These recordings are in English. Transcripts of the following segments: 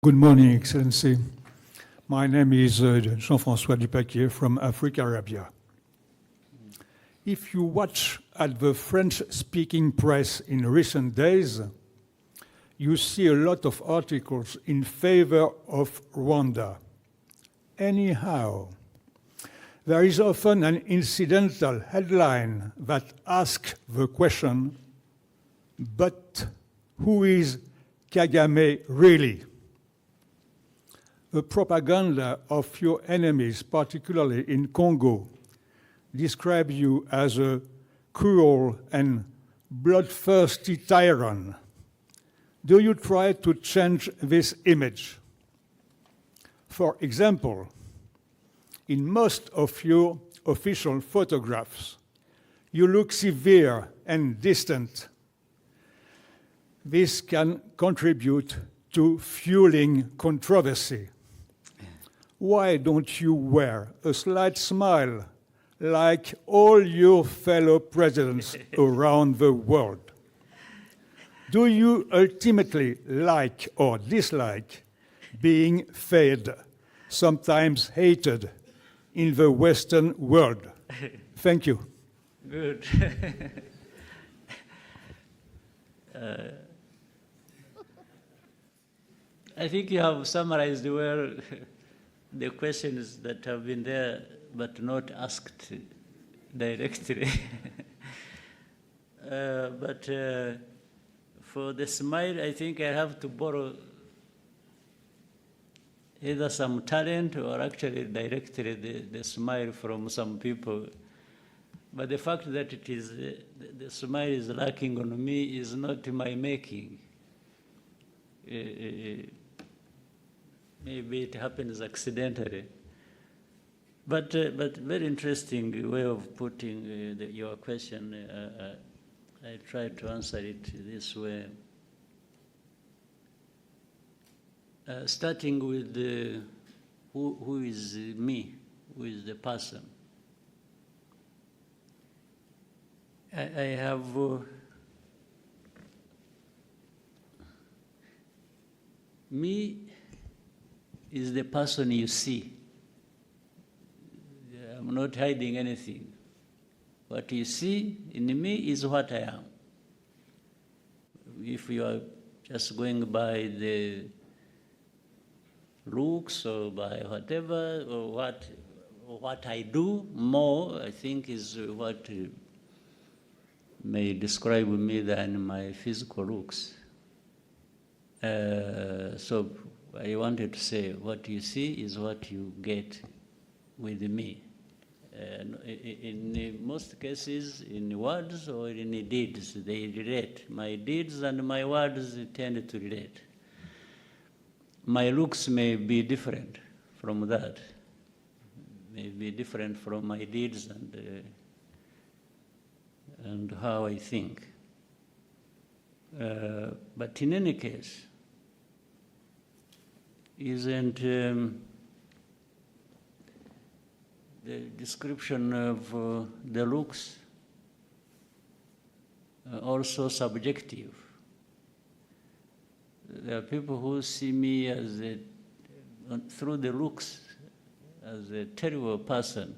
Good morning, Excellency. My name is Jean-François Dupaquier from Africa, Arabia. If you watch at the French-speaking press in recent days, you see a lot of articles in favor of Rwanda. Anyhow, there is often an incidental headline that asks the question, but who is Kagame really? The propaganda of your enemies, particularly in Congo, describe you as a cruel and bloodthirsty tyrant. Do you try to change this image? For example, in most of your official photographs, you look severe and distant. This can contribute to fueling controversy. Why don't you wear a slight smile like all your fellow presidents around the world? Do you ultimately like or dislike being fed, sometimes hated, in the Western world? Thank you. Good. I think you have summarized well the questions that have been there but not asked directly. But for the smile, I think I have to borrow either some talent or actually directly the smile from some people. But the fact that it is the smile is lacking on me is not my making. Maybe it happens accidentally. But very interesting way of putting your question. I try to answer it this way. Starting with who is me, who is the person. I have me is the person you see. I'm not hiding anything. What you see in me is what I am. If you are just going by the looks or by whatever, or what I do more, I think is what may describe me than my physical looks. So I wanted to say, what you see is what you get with me. In most cases, in words or in deeds, they relate. My deeds and my words tend to relate. My looks may be different from that, may be different from my deeds and how I think. But in any case, isn't the description of the looks also subjective? There are people who see me as through the looks as a terrible person.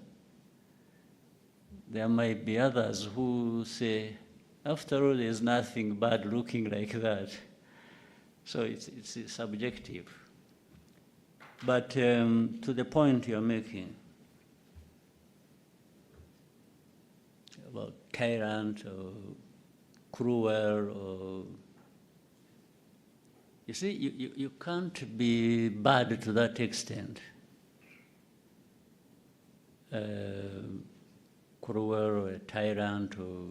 There might be others who say, after all, there's nothing bad looking like that. So it's subjective. But to the point you're making about tyrant or cruel, or you see, you can't be bad to that extent. Cruel or a tyrant or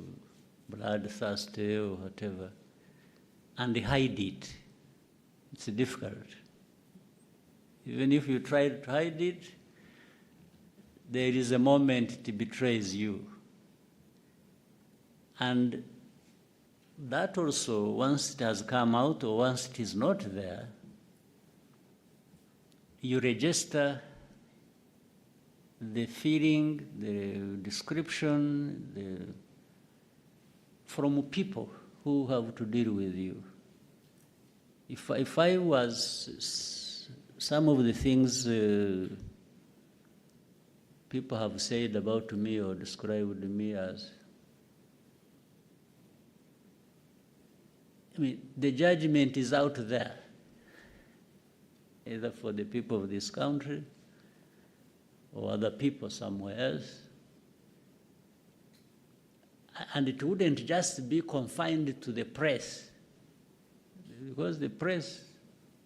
bloodthirsty or whatever, and hide it. It's difficult. Even if you try to hide it, there is a moment it betrays you. And that also, once it has come out or once it is not there, you register the feeling, the description, from people who have to deal with you. If I was some of the things people have said about me or described me as, I mean, the judgment is out there, either for the people of this country or other people somewhere else. And it wouldn't just be confined to the press, because the press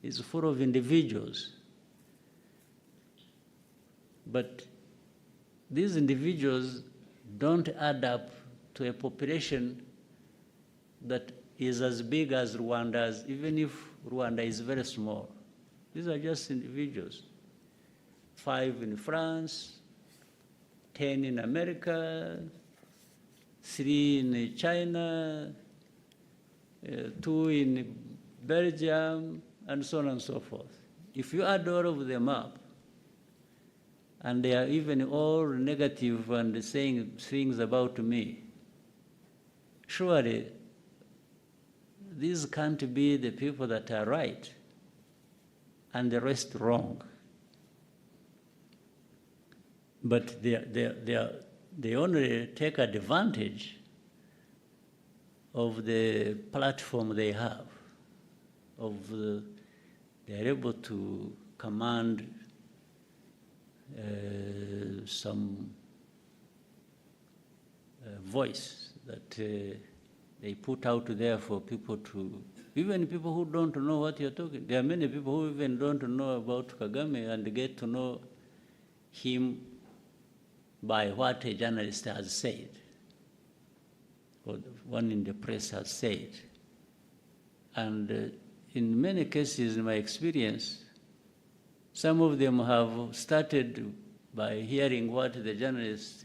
is full of individuals. But these individuals don't add up to a population that is as big as Rwanda's, even if Rwanda is very small. These are just individuals. 5 in France, 10 in America, 3 in China, 2 in Belgium, and so on and so forth. If you add all of them up, and they are even all negative and saying things about me, surely these can't be the people that are right and the rest wrong. But they only take advantage of the platform they have, they're able to command some voice that they put out there for people to, even people who don't know what you're talking. There are many people who even don't know about Kagame and get to know him by what a journalist has said, or one in the press has said. And in many cases, in my experience, some of them have started by hearing what the journalist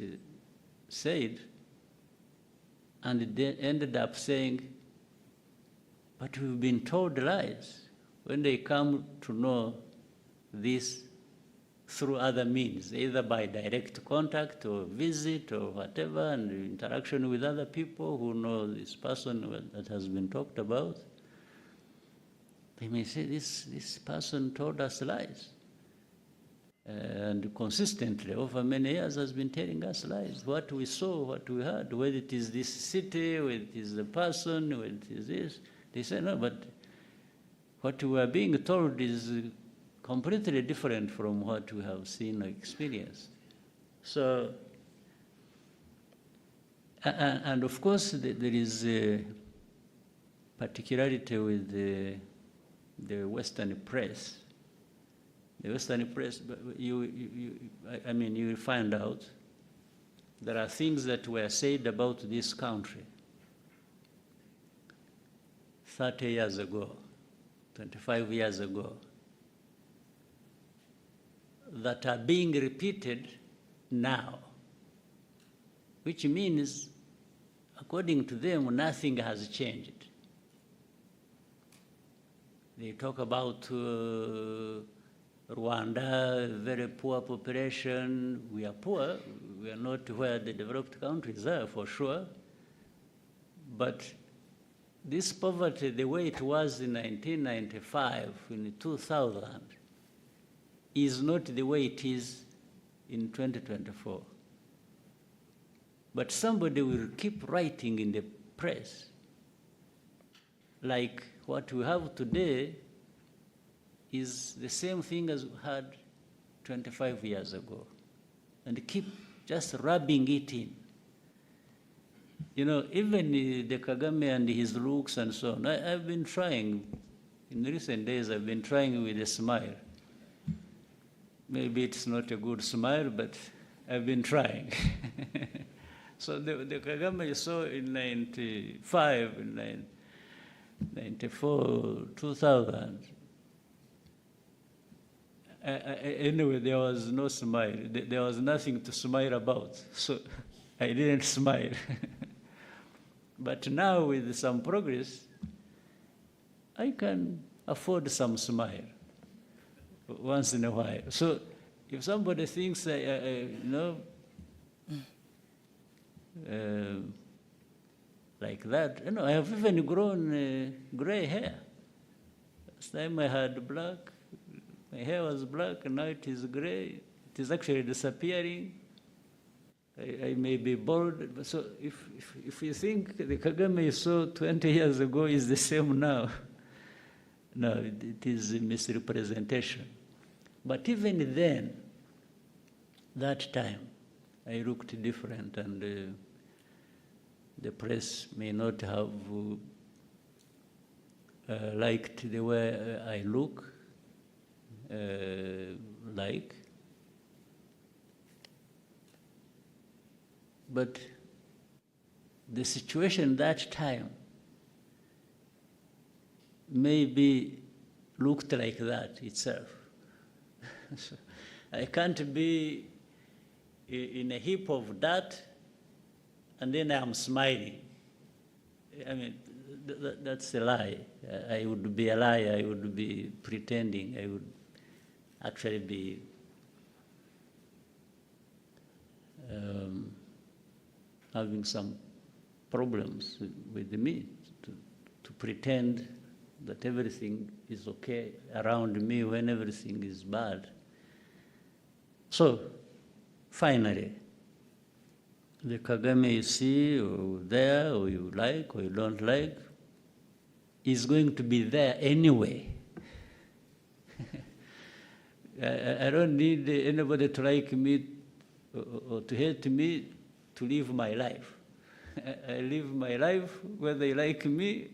said, and they ended up saying, but we've been told lies, when they come to know this through other means, either by direct contact or visit or whatever, and interaction with other people who know this person that has been talked about. They may say, this person told us lies. And consistently, over many years, has been telling us lies. What we saw, what we heard, whether it is this city, whether it is the person, whether it is this. They say, no, but what we are being told is completely different from what we have seen or experienced. So, and of course, there is a particularity with the Western press. The Western press, I mean, you will find out there are things that were said about this country 30 years ago, 25 years ago, that are being repeated now, which means, according to them, nothing has changed. They talk about Rwanda, very poor population. We are poor. We are not where the developed countries are, for sure. But this poverty, the way it was in 1995, in 2000, is not the way it is in 2024. But somebody will keep writing in the press, like what we have today is the same thing as we had 25 years ago, and keep just rubbing it in. You know, even the Kagame and his looks and so on, I've been trying, in recent days, I've been trying with a smile. Maybe it's not a good smile, but I've been trying. So the Kagame you saw in 95, in 94, 2000, anyway, there was no smile. There was nothing to smile about, so I didn't smile. But now, with some progress, I can afford some smile once in a while. So if somebody thinks, like that, I have even grown gray hair. Last time I had black, My hair was black, and now it is gray. It is actually disappearing. I may be bald. But so if you think the Kagame you saw 20 years ago is the same now, no, it is a misrepresentation. But even then, that time, I looked different, and the press may not have liked the way I look, but the situation that time maybe looked like that itself. So I can't be in a heap of dirt and then I'm smiling. I mean, that's a lie. I would be a liar. I would be pretending. I would actually be having some problems with me to pretend that everything is okay around me when everything is bad. So, finally, the Kagame you see or there, or you like, or you don't like, is going to be there anyway. I don't need anybody to like me or to hate me to live my life. I live my life whether you like me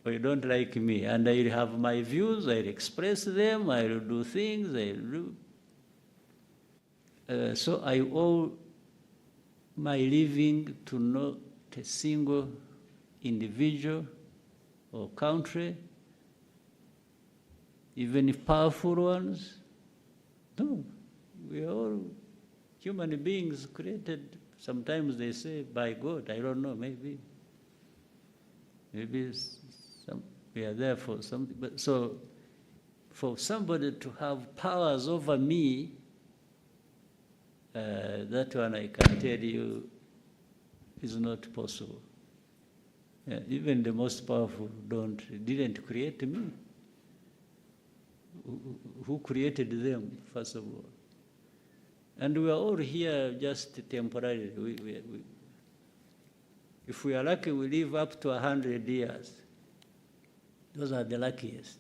or you don't like me. And I have my views, I express them, I do things, so I owe my living to not a single individual or country, even if powerful ones. No, we are all human beings created, sometimes they say by God, I don't know, maybe we are there for something. But so for somebody to have powers over me, that one I can tell you is not possible. Even the most powerful didn't create me. Who created them, first of all? And we are all here just temporarily. If we are lucky, we live up to 100 years. Those are the luckiest.